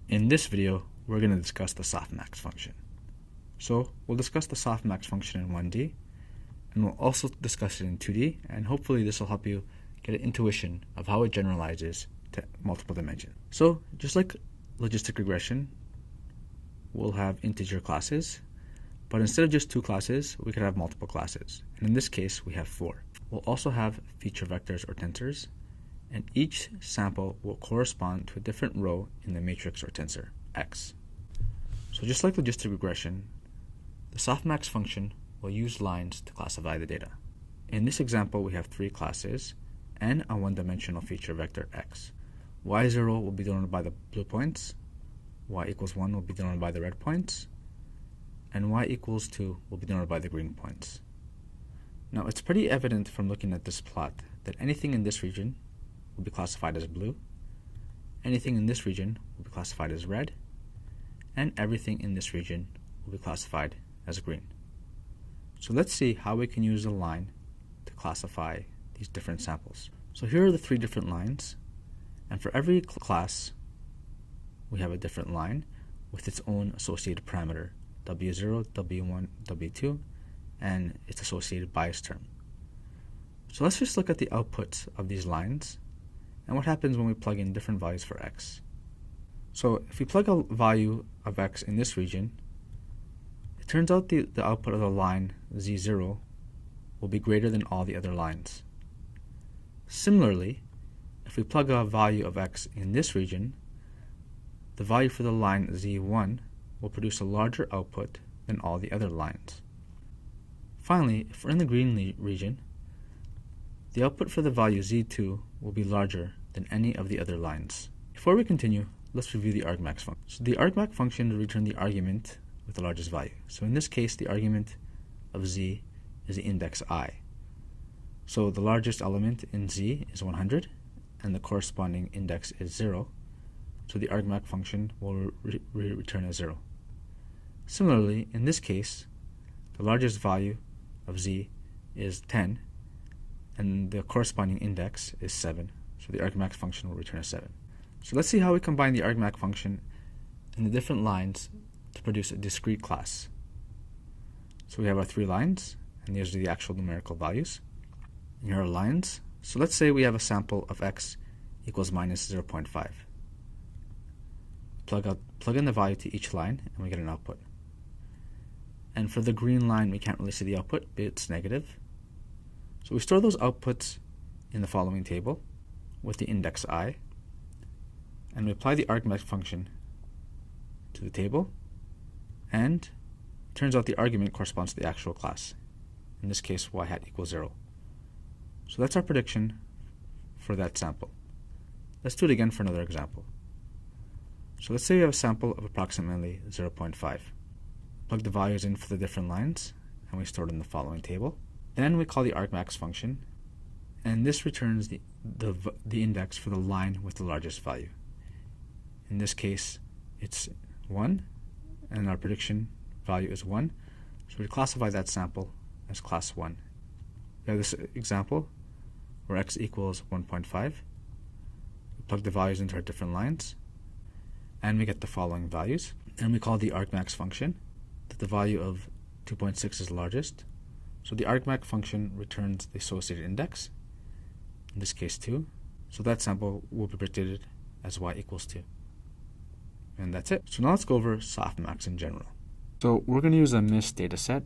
In this video, we're going to discuss the Softmax function. So we'll discuss the Softmax function in 1D, and we'll also discuss it in 2D, and hopefully this will help you get an intuition of how it generalizes to multiple dimensions. So just like logistic regression, we'll have integer classes, but instead of just two classes, we could have multiple classes. And in this case, we have 4. We'll also have feature vectors or tensors, and each sample will correspond to a different row in the matrix or tensor, X. So just like logistic regression, the Softmax function will use lines to classify the data. In this example, we have 3 classes and a one-dimensional feature vector X. Y0 will be denoted by the blue points, y equals 1 will be denoted by the red points, and y equals 2 will be denoted by the green points. Now it's pretty evident from looking at this plot that anything in this region will be classified as blue, anything in this region will be classified as red, and everything in this region will be classified as green. So let's see how we can use a line to classify these different samples. So here are the 3 different lines, and for every class we have a different line with its own associated parameter, W0, W1, W2, and its associated bias term. So let's just look at the outputs of these lines and what happens when we plug in different values for X. So if we plug a value of X in this region, it turns out the output of the line Z0 will be greater than all the other lines. Similarly, if we plug a value of X in this region, the value for the line Z1 will produce a larger output than all the other lines. Finally, if we're in the green region, the output for the value Z2 will be larger than any of the other lines. Before we continue, let's review the argmax function. So the argmax function will return the argument with the largest value. So in this case, the argument of Z is the index I. So the largest element in Z is 100, and the corresponding index is 0. So the argmax function will return as 0. Similarly, in this case, the largest value of Z is 10, and the corresponding index is 7. So the argmax function will return as 7. So let's see how we combine the argmax function and the different lines to produce a discrete class. So we have our 3 lines, and these are the actual numerical values. And here are lines. So let's say we have a sample of X equals minus 0.5. Plug in the value to each line, and we get an output. And for the green line, we can't really see the output, but it's negative. So we store those outputs in the following table with the index I, and we apply the argmax function to the table, and it turns out the argument corresponds to the actual class. In this case, y hat equals 0. So that's our prediction for that sample. Let's do it again for another example. So let's say we have a sample of approximately 0.5. Plug the values in for the different lines, and we store it in the following table. Then we call the argmax function, and this returns the index for the line with the largest value. In this case, it's 1, and our prediction value is 1, so we classify that sample as class 1. We have this example where X equals 1.5. We plug the values into our different lines, and we get the following values. And we call the argmax function that the value of 2.6 is largest. So the argmax function returns the associated index, in this case 2. So that sample will be predicted as y equals 2. And that's it. So now let's go over Softmax in general. So we're going to use a MIS dataset.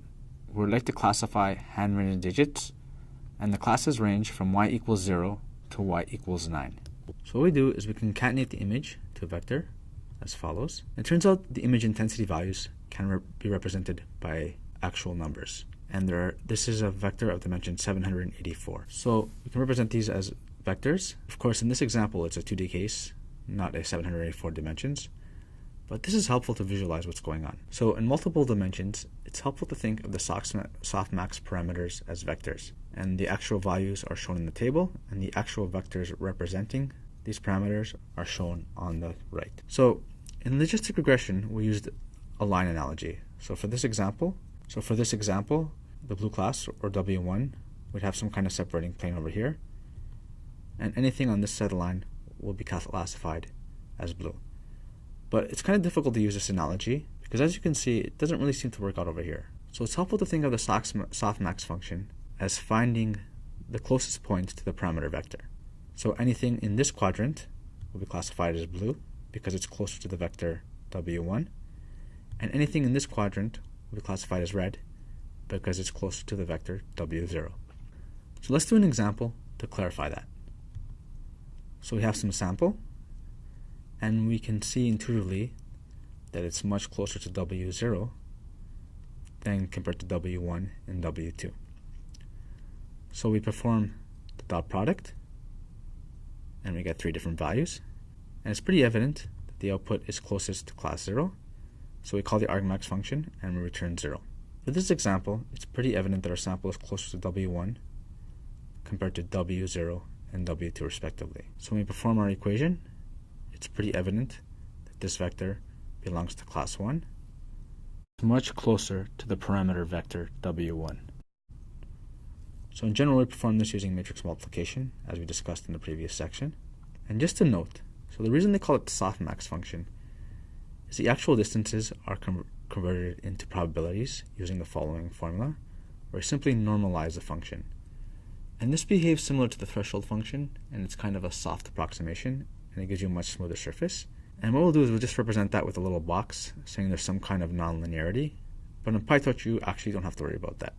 We'd like to classify handwritten digits, and the classes range from y equals 0 to y equals 9. So what we do is we concatenate the image to a vector as follows. It turns out the image intensity values can be represented by actual numbers. And this is a vector of dimension 784. So we can represent these as vectors. Of course, in this example, it's a 2D case, not a 784 dimensions. But this is helpful to visualize what's going on. So in multiple dimensions, it's helpful to think of the Softmax parameters as vectors. And the actual values are shown in the table, and the actual vectors representing these parameters are shown on the right. So in logistic regression, we used a line analogy. So for this example, the blue class, or W1, would have some kind of separating plane over here, and anything on this set line will be classified as blue. But it's kind of difficult to use this analogy because, as you can see, it doesn't really seem to work out over here. So it's helpful to think of the softmax function as finding the closest point to the parameter vector. So anything in this quadrant will be classified as blue because it's closer to the vector w1, and anything in this quadrant will be classified as red because it's closer to the vector w0. So let's do an example to clarify that. So we have some sample, and we can see intuitively that it's much closer to w0 than compared to w1 and w2. So we perform the dot product, and we get 3 different values. And it's pretty evident that the output is closest to class 0, so we call the argmax function and we return 0. For this example, it's pretty evident that our sample is closer to w1 compared to w0 and w2 respectively. So when we perform our equation, it's pretty evident that this vector belongs to class 1. It's much closer to the parameter vector w1. So in general, we perform this using matrix multiplication, as we discussed in the previous section. And just to note, so the reason they call it the softmax function is the actual distances are converted into probabilities using the following formula, where we simply normalize the function. And this behaves similar to the threshold function, and it's kind of a soft approximation, and it gives you a much smoother surface. And what we'll do is we'll just represent that with a little box, saying there's some kind of nonlinearity. But in PyTorch, you actually don't have to worry about that.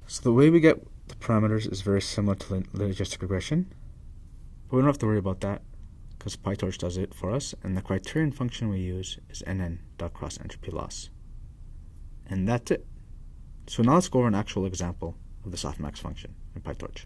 So the way we get the parameters is very similar to logistic regression, but we don't have to worry about that because PyTorch does it for us, and the criterion function we use is nn.cross entropy loss. And that's it. So now let's go over an actual example of the softmax function in PyTorch.